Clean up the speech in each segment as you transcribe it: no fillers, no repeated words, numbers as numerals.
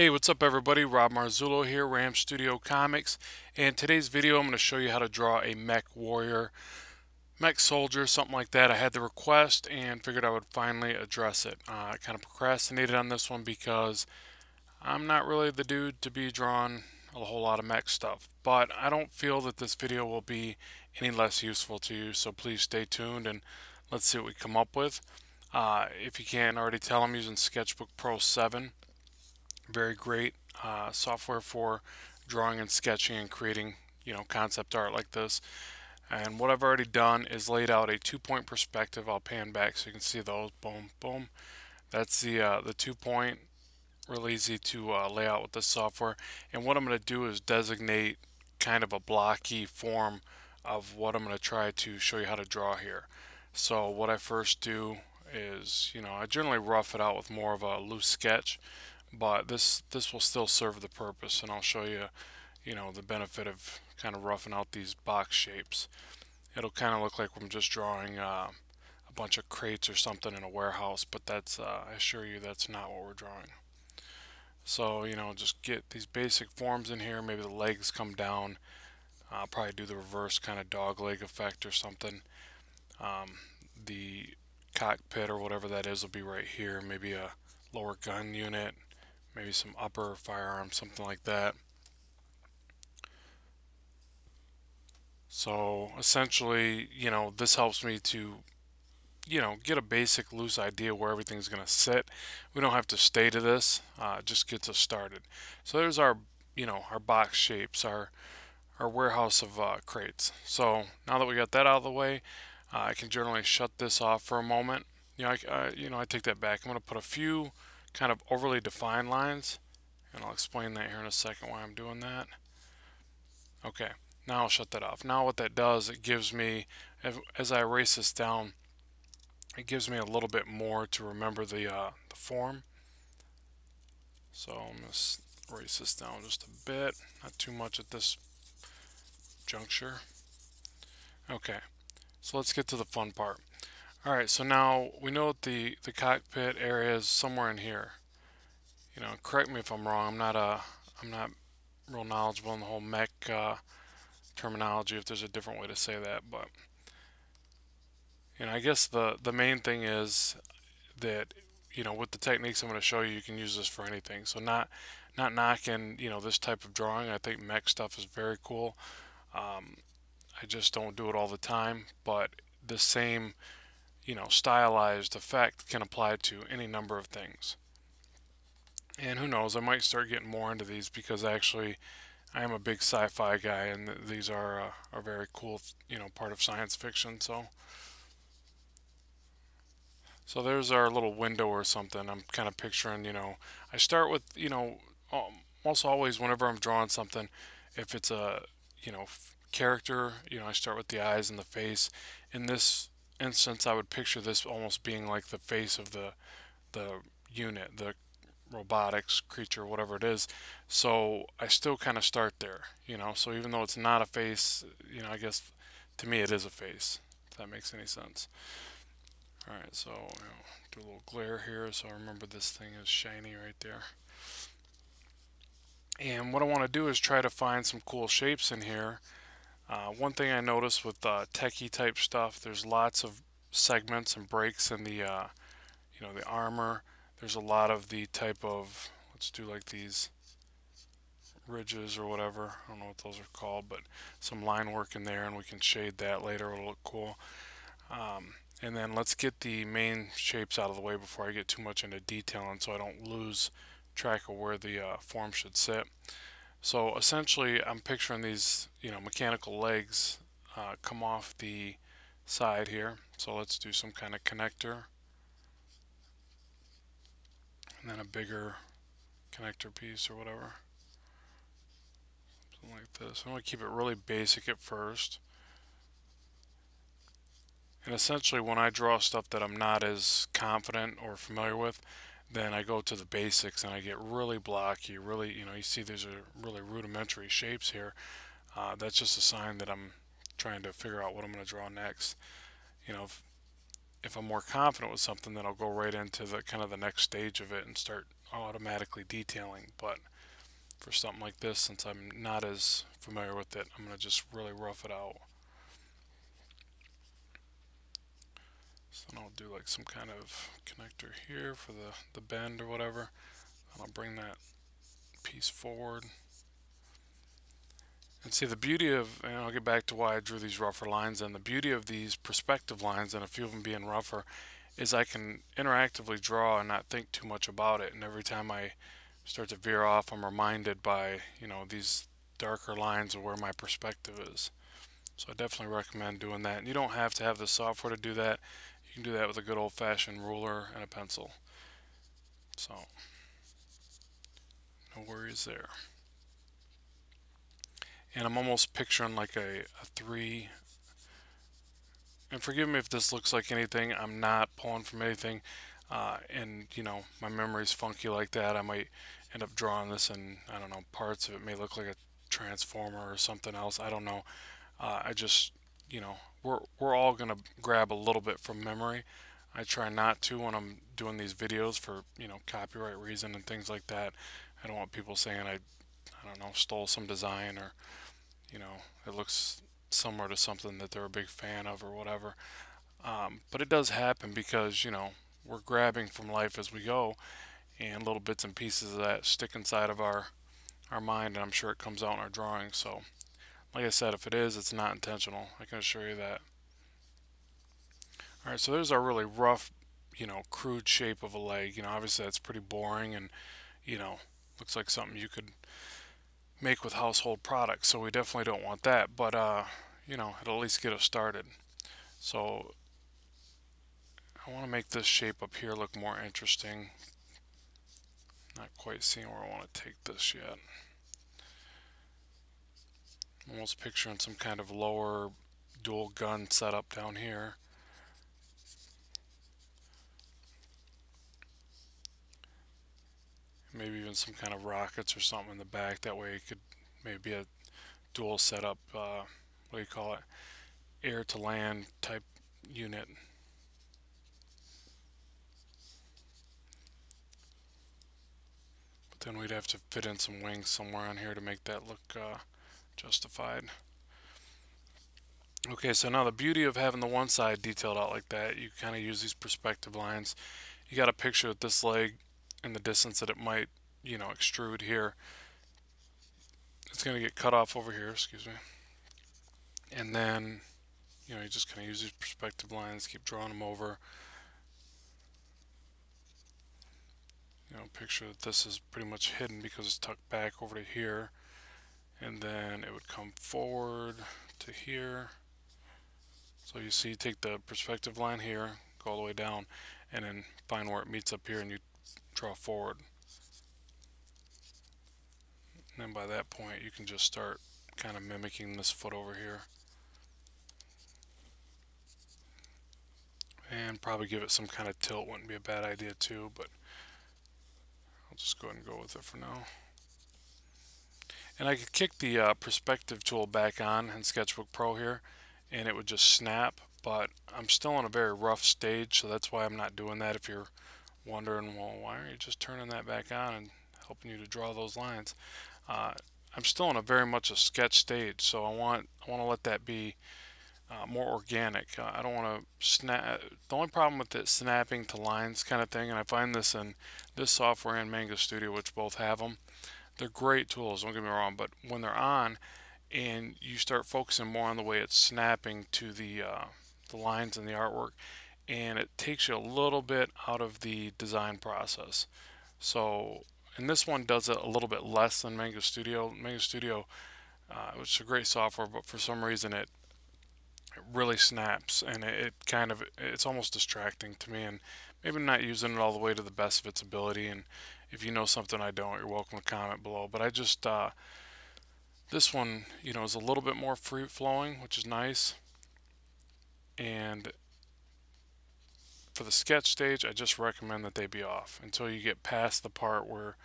Hey, what's up everybody? Rob Marzullo here, Ram Studio Comics, and today's video I'm going to show you how to draw a mech warrior, mech soldier, something like that. I had the request and figured I would finally address it. I kind of procrastinated on this one because I'm not really the dude to be drawing a whole lot of mech stuff, but I don't feel that this video will be any less useful to you, so please stay tuned and let's see what we come up with. If you can't already tell, I'm using Sketchbook Pro 7. Very great software for drawing and sketching and creating, concept art like this. And what I've already done is laid out a 2-point perspective. I'll pan back so you can see those. Boom, boom. That's the 2-point. Really easy to lay out with this software. And what I'm going to do is designate kind of a blocky form of what I'm going to try to show you how to draw here. So what I first do is, I generally rough it out with more of a loose sketch, but this will still serve the purpose, and I'll show you, the benefit of kind of roughing out these box shapes. It'll kind of look like I'm just drawing a bunch of crates or something in a warehouse, but that's I assure you that's not what we're drawing. So, just get these basic forms in here. Maybe the legs come down. I'll probably do the reverse kind of dog leg effect or something. The cockpit or whatever that is will be right here. Maybe a lower gun unit, maybe some upper firearms, something like that. So essentially, this helps me to, get a basic loose idea where everything's going to sit. We don't have to stay to this, it just gets us started. So there's our, our box shapes, our warehouse of crates. So now that we got that out of the way, I can generally shut this off for a moment. I take that back. I'm going to put a few kind of overly defined lines, and I'll explain that here in a second why I'm doing that. Okay, now I'll shut that off. Now what that does, it gives me, as I erase this down, it gives me a little bit more to remember the form. So I'm going to erase this down just a bit, not too much at this juncture. Okay, so let's get to the fun part. Alright, so now we know that the cockpit area is somewhere in here. Correct me if I'm wrong. I'm not real knowledgeable in the whole mech terminology, if there's a different way to say that, but I guess the main thing is that with the techniques I'm going to show you, you can use this for anything. So not knocking this type of drawing. I think mech stuff is very cool. I just don't do it all the time, but the same stylized effect can apply to any number of things. And who knows, I might start getting more into these because actually I am a big sci-fi guy, and these are very cool, part of science fiction. So there's our little window or something. I'm kind of picturing, I start with, almost always whenever I'm drawing something, if it's a, character, I start with the eyes and the face. In this instance, I would picture this almost being like the face of the unit, the robotics creature, whatever it is. So I still kind of start there, so even though it's not a face, I guess to me it is a face, if that makes any sense. Alright, so do a little glare here so I remember this thing is shiny right there. And what I want to do is try to find some cool shapes in here. One thing I noticed with techie type stuff, there's lots of segments and breaks in the the armor. There's a lot of the type of, let's do like these ridges or whatever. I don't know what those are called, but some line work in there, and we can shade that later. It'll look cool. And then let's get the main shapes out of the way before I get too much into detailing, so I don't lose track of where the form should sit. So essentially, I'm picturing these, mechanical legs come off the side here. So let's do some kind of connector, and then a bigger connector piece or whatever. Something like this. I'm going to keep it really basic at first. And essentially, when I draw stuff that I'm not as confident or familiar with, then I go to the basics and I get really blocky, really, you see these are really rudimentary shapes here. That's just a sign that I'm trying to figure out what I'm going to draw next. If I'm more confident with something, then I'll go right into the kind of the next stage of it and start automatically detailing. But for something like this, since I'm not as familiar with it, I'm going to just really rough it out. So then I'll do like some kind of connector here for the bend or whatever. And I'll bring that piece forward. And see, the beauty of, and I'll get back to why I drew these rougher lines, and the beauty of these perspective lines, and a few of them being rougher, is I can interactively draw and not think too much about it. And every time I start to veer off, I'm reminded by, these darker lines of where my perspective is. So I definitely recommend doing that. And you don't have to have the software to do that. You can do that with a good old-fashioned ruler and a pencil. So, no worries there. And I'm almost picturing like a 3. And forgive me if this looks like anything. I'm not pulling from anything. And, my memory's funky like that. I might end up drawing this, and I don't know, parts of it may look like a transformer or something else. I don't know. I just, we're all going to grab a little bit from memory. I try not to when I'm doing these videos for, copyright reason and things like that. I don't want people saying I don't know, stole some design, or, it looks similar to something that they're a big fan of or whatever. But it does happen because, we're grabbing from life as we go, and little bits and pieces of that stick inside of our mind, and I'm sure it comes out in our drawings. So, like I said, if it is, it's not intentional. I can assure you that. Alright, so there's our really rough, crude shape of a leg. Obviously that's pretty boring, and, looks like something you could make with household products, so we definitely don't want that. But, it'll at least get us started. So I want to make this shape up here look more interesting. Not quite seeing where I want to take this yet. I'm almost picturing some kind of lower dual gun setup down here. Maybe even some kind of rockets or something in the back. That way it could maybe be a dual setup, what do you call it, air to land type unit. But then we'd have to fit in some wings somewhere on here to make that look justified. Okay, so now the beauty of having the one side detailed out like that, you kind of use these perspective lines. You got a picture of this leg and the distance that it might, extrude here. It's going to get cut off over here, excuse me. And then, you just kind of use these perspective lines, keep drawing them over. Picture that this is pretty much hidden because it's tucked back over to here. And then it would come forward to here. So you see, take the perspective line here, go all the way down, and then find where it meets up here, and you draw forward. And then by that point, you can just start kind of mimicking this foot over here. And probably give it some kind of tilt, wouldn't be a bad idea too, but I'll just go ahead and go with it for now. And I could kick the perspective tool back on in Sketchbook Pro here, and it would just snap, but I'm still in a very rough stage, so that's why I'm not doing that. If you're wondering, well, why aren't you just turning that back on and helping you to draw those lines? I'm still in a very much a sketch stage, so I want to let that be more organic. I don't want to snap. The only problem with it snapping to lines kind of thing, and I find this in this software and Manga Studio, which both have them. They're great tools, don't get me wrong, but when they're on and you start focusing more on the way it's snapping to the lines in the artwork, and it takes you a little bit out of the design process. So, and this one does it a little bit less than Manga Studio. Manga Studio, which is a great software, but for some reason it really snaps, and it's almost distracting to me, and maybe not using it all the way to the best of its ability. And if you know something I don't, you're welcome to comment below. But I just this one, is a little bit more free flowing, which is nice. And for the sketch stage, I just recommend that they be off until you get past the part where,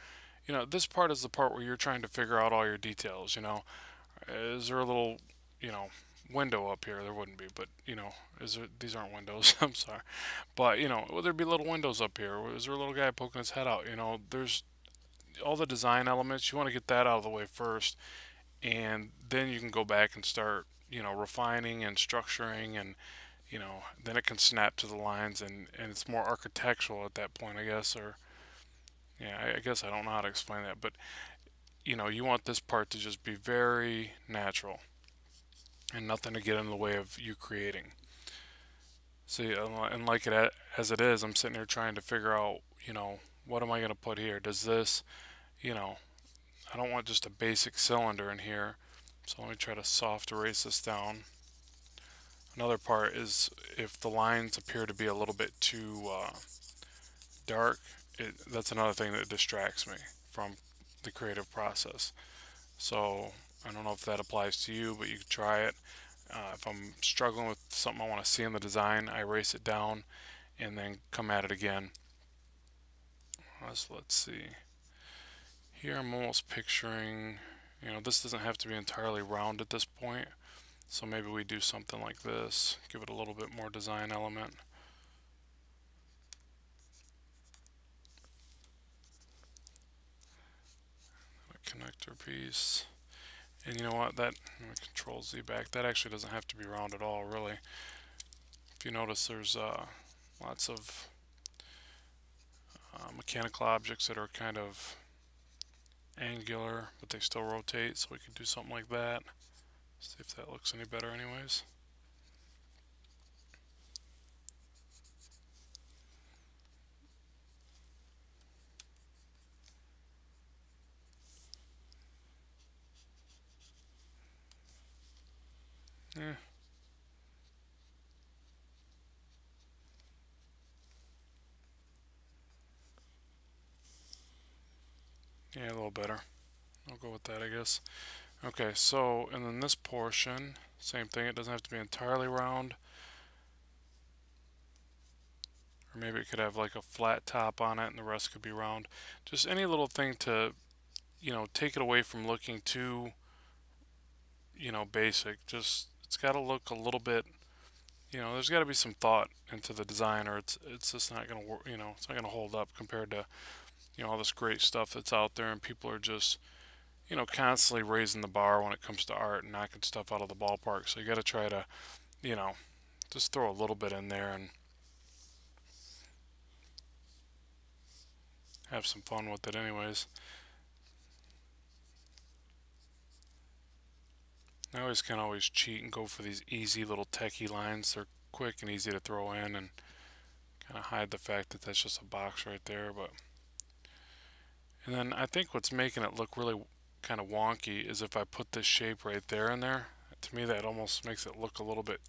this part is the part where you're trying to figure out all your details. Is there a little, window up here. There wouldn't be, but you know, these aren't windows. I'm sorry, but you know, will there be little windows up here? Is there a little guy poking his head out? You know, there's all the design elements. You want to get that out of the way first, and then you can go back and start, you know, refining and structuring, and you know, then it can snap to the lines, and it's more architectural at that point, I guess. Or yeah, I guess I don't know how to explain that, but you know, you want this part to just be very natural and nothing to get in the way of you creating. See, and like as it is, I'm sitting here trying to figure out, you know, what am I going to put here? Does this, you know, I don't want just a basic cylinder in here. So let me try to soft erase this down. Another part is if the lines appear to be a little bit too dark, that's another thing that distracts me from the creative process. So I don't know if that applies to you, but you can try it. If I'm struggling with something I want to see in the design, I erase it down and then come at it again. So let's see. Here I'm almost picturing, you know, this doesn't have to be entirely round at this point. So maybe we do something like this, give it a little bit more design element. A connector piece. And you know what, that, let me Control Z back, that actually doesn't have to be round at all, really. If you notice, there's lots of mechanical objects that are kind of angular, but they still rotate, so we could do something like that. See if that looks any better anyways. Yeah. Yeah, a little better. I'll go with that, I guess. Okay, so, and then this portion, same thing, it doesn't have to be entirely round. Or maybe it could have like a flat top on it and the rest could be round. Just any little thing to, you know, take it away from looking too, you know, basic. Just, it's got to look a little bit, you know, there's got to be some thought into the design, or it's just not going to work, you know, it's not going to hold up compared to, you know, all this great stuff that's out there, and people are just, you know, constantly raising the bar when it comes to art and knocking stuff out of the ballpark. So you got to try to, you know, just throw a little bit in there and have some fun with it anyways. I always can always cheat and go for these easy little techie lines. They're quick and easy to throw in and kind of hide the fact that that's just a box right there. But and then I think what's making it look really kind of wonky is if I put this shape right there in there. To me, that almost makes it look a little bit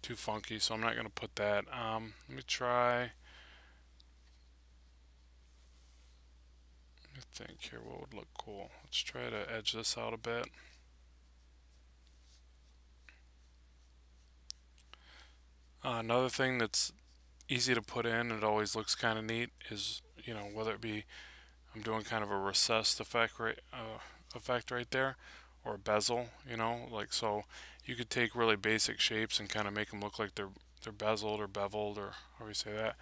too funky, so I'm not going to put that. Let me try. Let me think here what would look cool. Let's try to edge this out a bit. Another thing that's easy to put in, it always looks kind of neat, is, you know, whether it be I'm doing kind of a recessed effect right there, or a bezel, you know, like, so you could take really basic shapes and kind of make them look like they're bezeled or beveled, or however you say that.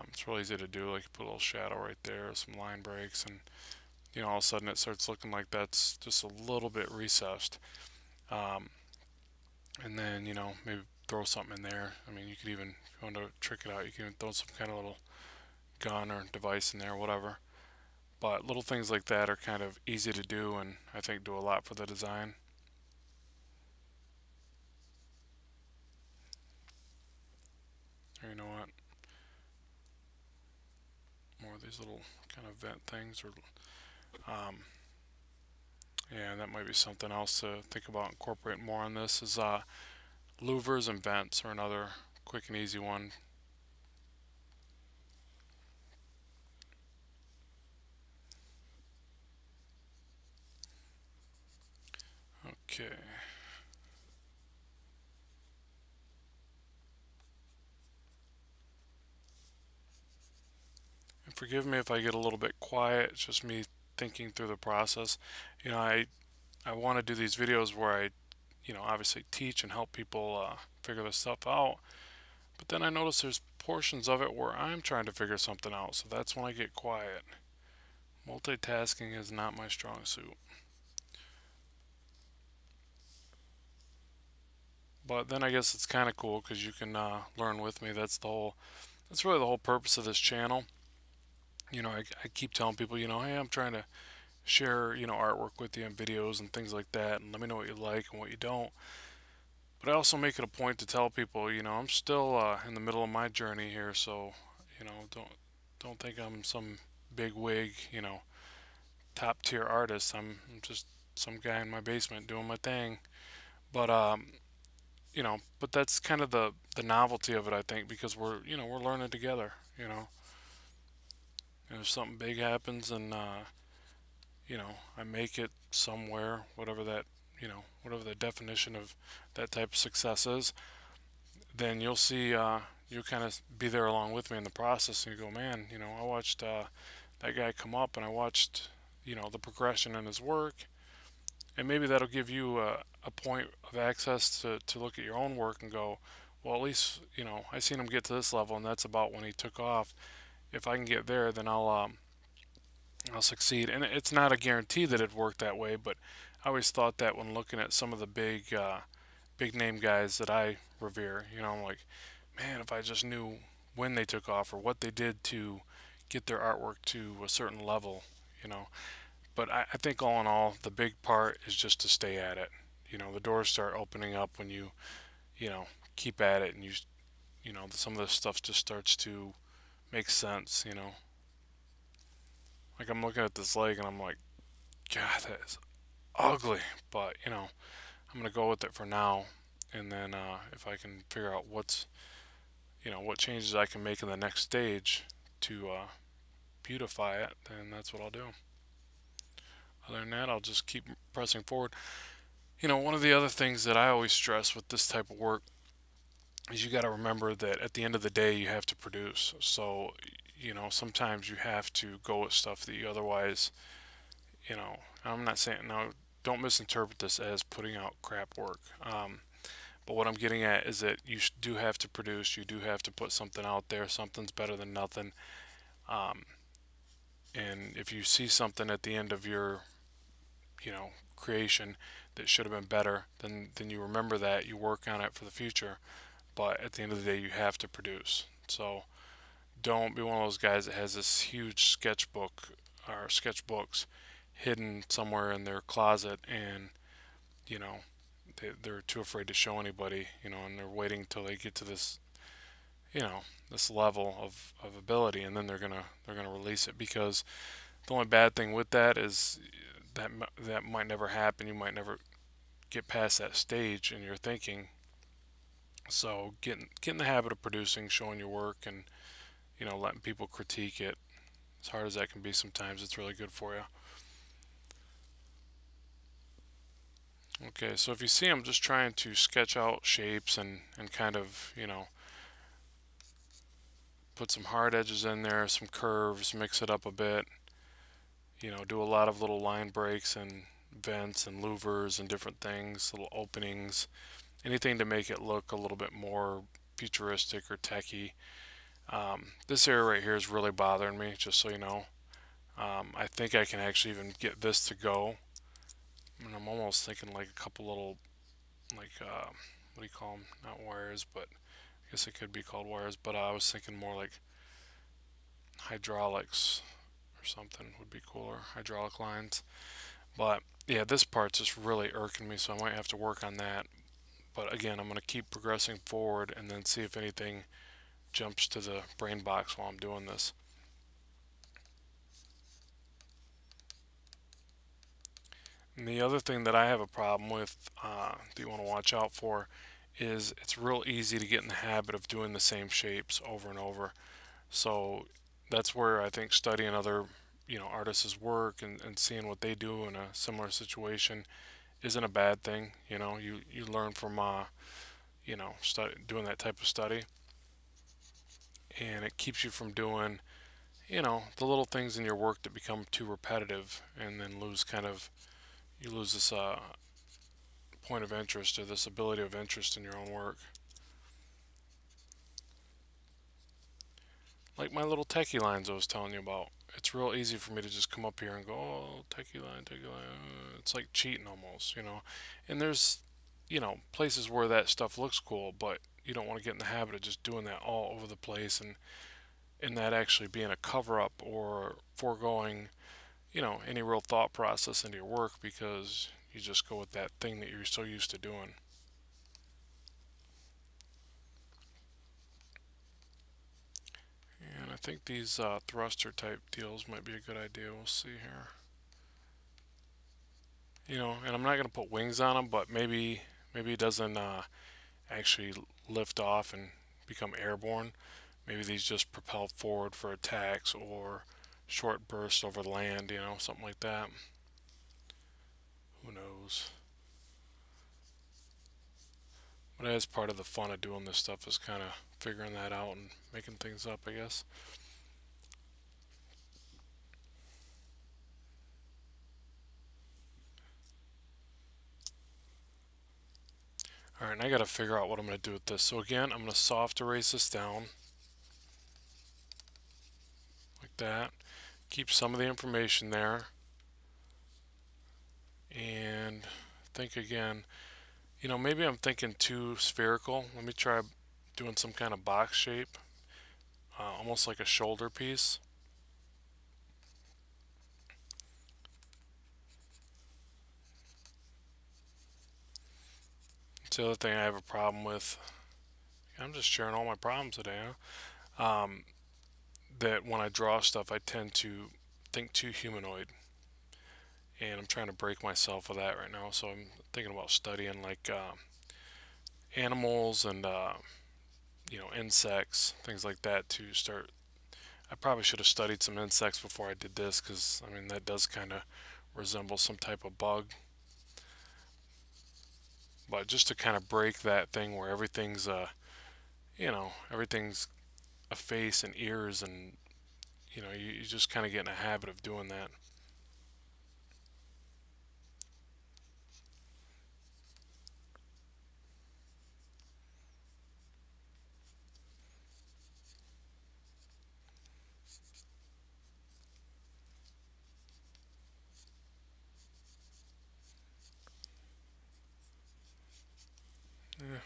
It's really easy to do. Like, you put a little shadow right there, some line breaks, and you know, all of a sudden it starts looking like that's just a little bit recessed. Um, and then, you know, maybe throw something in there. I mean, you could even, if you want to trick it out, you can even throw some kind of little gun or device in there, whatever. But little things like that are kind of easy to do, and I think do a lot for the design. Or you know what? More of these little kind of vent things, or yeah, that might be something else to think about incorporating more on this. Is louvers and vents are another quick and easy one. Okay. And forgive me if I get a little bit quiet. It's just me thinking through the process. You know, I want to do these videos where I, obviously teach and help people figure this stuff out. But then I notice there's portions of it where I'm trying to figure something out, so that's when I get quiet. Multitasking is not my strong suit. But then I guess it's kind of cool because you can learn with me. That's really the whole purpose of this channel. I keep telling people, hey, I'm trying to share, artwork with you and videos and things like that, and let me know what you like and what you don't. But I also make it a point to tell people, I'm still in the middle of my journey here, so, don't think I'm some big wig, top tier artist. I'm just some guy in my basement doing my thing. But but that's kind of the novelty of it, I think, because we're learning together. And if something big happens and I make it somewhere, whatever the definition of that type of success is, then you'll see, you'll kind of be there along with me in the process, and you go, man, I watched that guy come up, and I watched, the progression in his work, and maybe that'll give you a point of access to look at your own work and go, well, at least, I seen him get to this level, and that's about when he took off. If I can get there, then I'll succeed. And it's not a guarantee that it worked that way, but I always thought that when looking at some of the big name guys that I revere. I'm like, man, if I just knew when they took off or what they did to get their artwork to a certain level, you know. But I think all in all, the big part is just to stay at it. The doors start opening up when you know, keep at it, and some of this stuff just starts to make sense. Like I'm looking at this leg and I'm like, God, that is ugly. But, I'm going to go with it for now. And then if I can figure out what changes I can make in the next stage to beautify it, then that's what I'll do. Other than that, I'll just keep pressing forward. One of the other things that I always stress with this type of work is you got to remember that at the end of the day, you have to produce. So, sometimes you have to go with stuff that you otherwise, I'm not saying, no, don't misinterpret this as putting out crap work. But what I'm getting at is that you do have to produce, you do have to put something out there. Something's better than nothing. And if you see something at the end of your, creation that should have been better, then you remember that, you work on it for the future. But at the end of the day, you have to produce. So don't be one of those guys that has this huge sketchbook or sketchbooks hidden somewhere in their closet, and they're too afraid to show anybody, and they're waiting till they get to this, this level of ability, and then they're gonna release it. Because the only bad thing with that is that might never happen. You might never get past that stage in your thinking. So get in the habit of producing, showing your work, and letting people critique it. As hard as that can be sometimes, it's really good for you. Okay, so if you see, I'm just trying to sketch out shapes and kind of, put some hard edges in there, some curves, mix it up a bit. Do a lot of little line breaks and vents and louvers and different things, little openings, anything to make it look a little bit more futuristic or techy. This area right here is really bothering me, just so you know. I think I can actually even get this to go. And I'm almost thinking like a couple little, like, what do you call them? Not wires, but I guess it could be called wires. But I was thinking more like hydraulics or something would be cooler. Hydraulic lines. But yeah, this part's just really irking me, so I might have to work on that. But again, I'm going to keep progressing forward and then see if anything jumps to the brain box while I'm doing this. And the other thing that I have a problem with that you want to watch out for is it's real easy to get in the habit of doing the same shapes over and over. So that's where I think studying other artists' work and seeing what they do in a similar situation isn't a bad thing. You learn from doing that type of study, and it keeps you from doing the little things in your work that become too repetitive and then you lose this point of interest or this ability of interest in your own work. Like my little techie lines I was telling you about. It's real easy for me to just come up here and go, oh, techie line, techie line. It's like cheating almost, you know. And there's, you know, places where that stuff looks cool, but you don't want to get in the habit of just doing that all over the place and that actually being a cover-up or foregoing, you know, any real thought process into your work because you just go with that thing that you're so used to doing. And I think these thruster type deals might be a good idea. We'll see here. You know, and I'm not going to put wings on them, but maybe it doesn't actually lift off and become airborne. Maybe these just propel forward for attacks or short bursts over land, you know, something like that. Who knows? But as part of the fun of doing this stuff is kind of figuring that out and making things up, I guess. Alright, and I gotta figure out what I'm going to do with this. So again, I'm going to soft erase this down. Like that. Keep some of the information there. And think again, you know, maybe I'm thinking too spherical. Let me try doing some kind of box shape. Almost like a shoulder piece. It's the other thing I have a problem with. I'm just sharing all my problems today, huh? That when I draw stuff, I tend to think too humanoid. And I'm trying to break myself of that right now. So I'm thinking about studying like animals and, you know, insects, things like that to start. I probably should have studied some insects before I did this because, I mean, that does kind of resemble some type of bug. But just to kind of break that thing where everything's, you know, everything's a face and ears and, you know, you just kind of get in a habit of doing that. Yeah,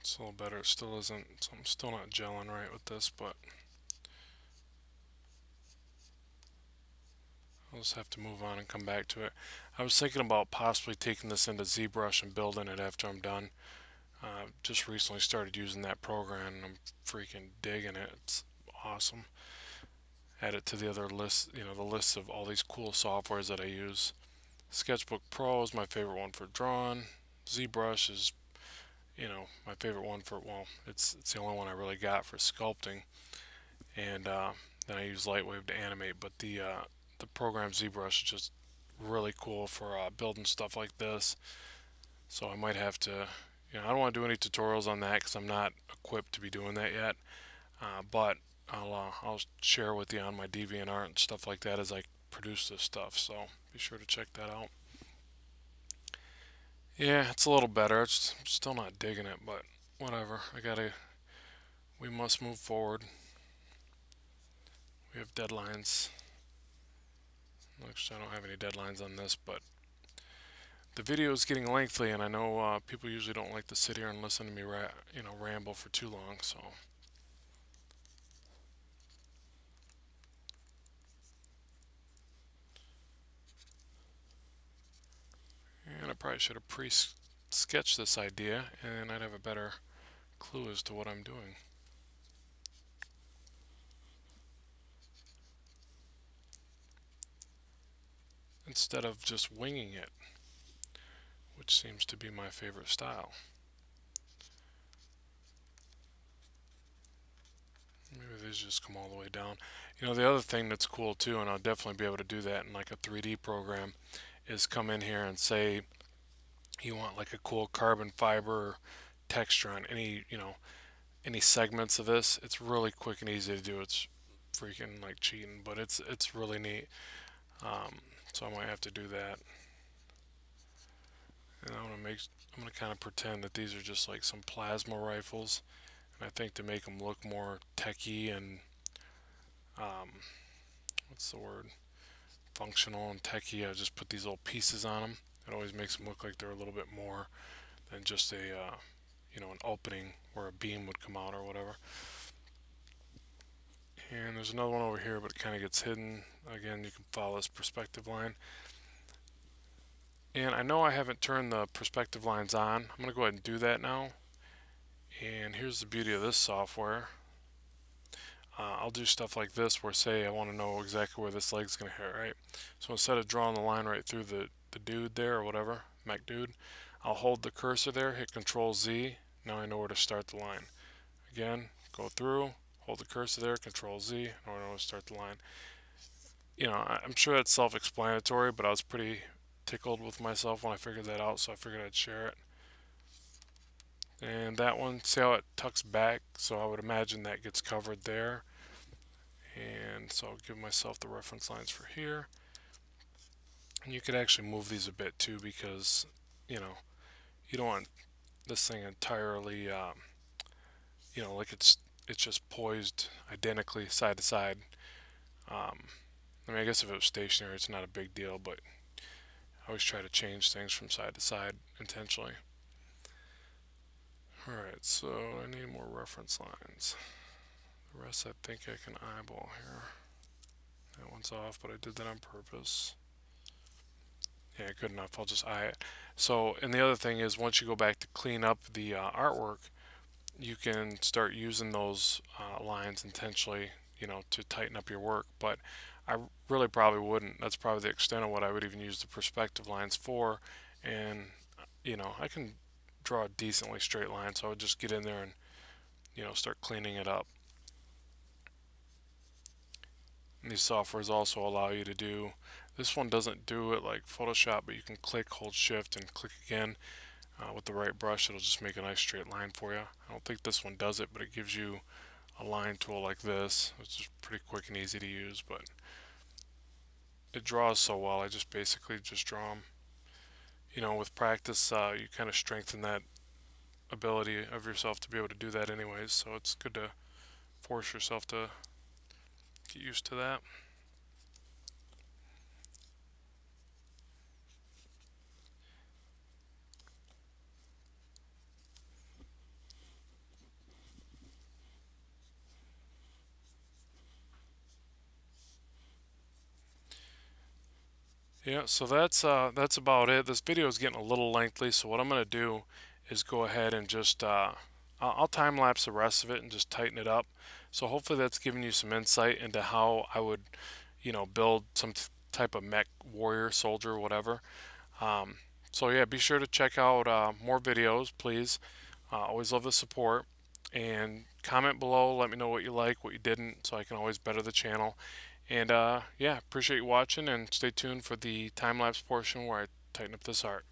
it's a little better. It still isn't, so I'm still not gelling right with this, but I'll just have to move on and come back to it. I was thinking about possibly taking this into ZBrush and building it after I'm done. Just recently started using that program and I'm freaking digging it. It's awesome. Add it to the other list, you know, the list of all these cool softwares that I use. Sketchbook Pro is my favorite one for drawing. ZBrush is, you know, my favorite one for, well, it's the only one I really got for sculpting. And then I use Lightwave to animate, but the program ZBrush is just really cool for building stuff like this. So I might have to, you know, I don't want to do any tutorials on that because I'm not equipped to be doing that yet. But I'll share with you on my DeviantArt and stuff like that as I produce this stuff. So be sure to check that out. Yeah, it's a little better. It's still not digging it, but whatever. We must move forward. We have deadlines. Actually, I don't have any deadlines on this, but the video is getting lengthy, and I know people usually don't like to sit here and listen to me, you know, ramble for too long. So, and I probably should have pre-sketched this idea, and I'd have a better clue as to what I'm doing. Instead of just winging it, which seems to be my favorite style. Maybe these just come all the way down. You know, the other thing that's cool too, and I'll definitely be able to do that in like a 3D program, is come in here and say you want like a cool carbon fiber texture on any, you know, any segments of this. It's really quick and easy to do. It's freaking like cheating, but it's really neat. So I might have to do that. And I'm gonna kind of pretend that these are just like some plasma rifles. And I think to make them look more techy and what's the word? Functional and techy, I just put these little pieces on them. It always makes them look like they're a little bit more than just a an opening where a beam would come out or whatever. And there's another one over here, but it kind of gets hidden. Again, you can follow this perspective line. And I know I haven't turned the perspective lines on. I'm going to go ahead and do that now. And here's the beauty of this software. I'll do stuff like this where, say, I want to know exactly where this leg's going to hit, right? So instead of drawing the line right through the dude there or whatever, Mech dude, I'll hold the cursor there, hit Control Z. Now I know where to start the line. Again, go through, hold the cursor there, Control Z, now I know where to start the line. You know, I'm sure that's self-explanatory, but I was pretty tickled with myself when I figured that out, so I figured I'd share it. And that one, see how it tucks back? So I would imagine that gets covered there. And so I'll give myself the reference lines for here. And you could actually move these a bit too, because you don't want this thing entirely like it's just poised identically side to side. I mean, I guess if it was stationary it's not a big deal, but I always try to change things from side to side intentionally. Alright, so I need more reference lines. The rest I think I can eyeball here. That one's off, but I did that on purpose. Yeah, good enough. I'll just eye it. So, and the other thing is, once you go back to clean up the artwork, you can start using those lines intentionally, to tighten up your work. But I really probably wouldn't. That's probably the extent of what I would even use the perspective lines for. And, I can draw a decently straight line, so I would just get in there and, start cleaning it up. And these softwares also allow you to do, this one doesn't do it like Photoshop, but you can click, hold shift, and click again with the right brush. It'll just make a nice straight line for you. I don't think this one does it, but it gives you a line tool like this, which is pretty quick and easy to use, but it draws so well, I just basically just draw them. With practice, you kind of strengthen that ability of yourself to be able to do that anyways, so it's good to force yourself to get used to that. Yeah, so that's about it. This video is getting a little lengthy, so what I'm going to do is go ahead and just I'll time lapse the rest of it and just tighten it up. So hopefully that's giving you some insight into how I would, build some type of mech warrior, soldier, whatever. So yeah, be sure to check out more videos, please. Always love the support. And comment below, let me know what you like, what you didn't, so I can always better the channel. And yeah, appreciate you watching, and stay tuned for the time-lapse portion where I tighten up this art.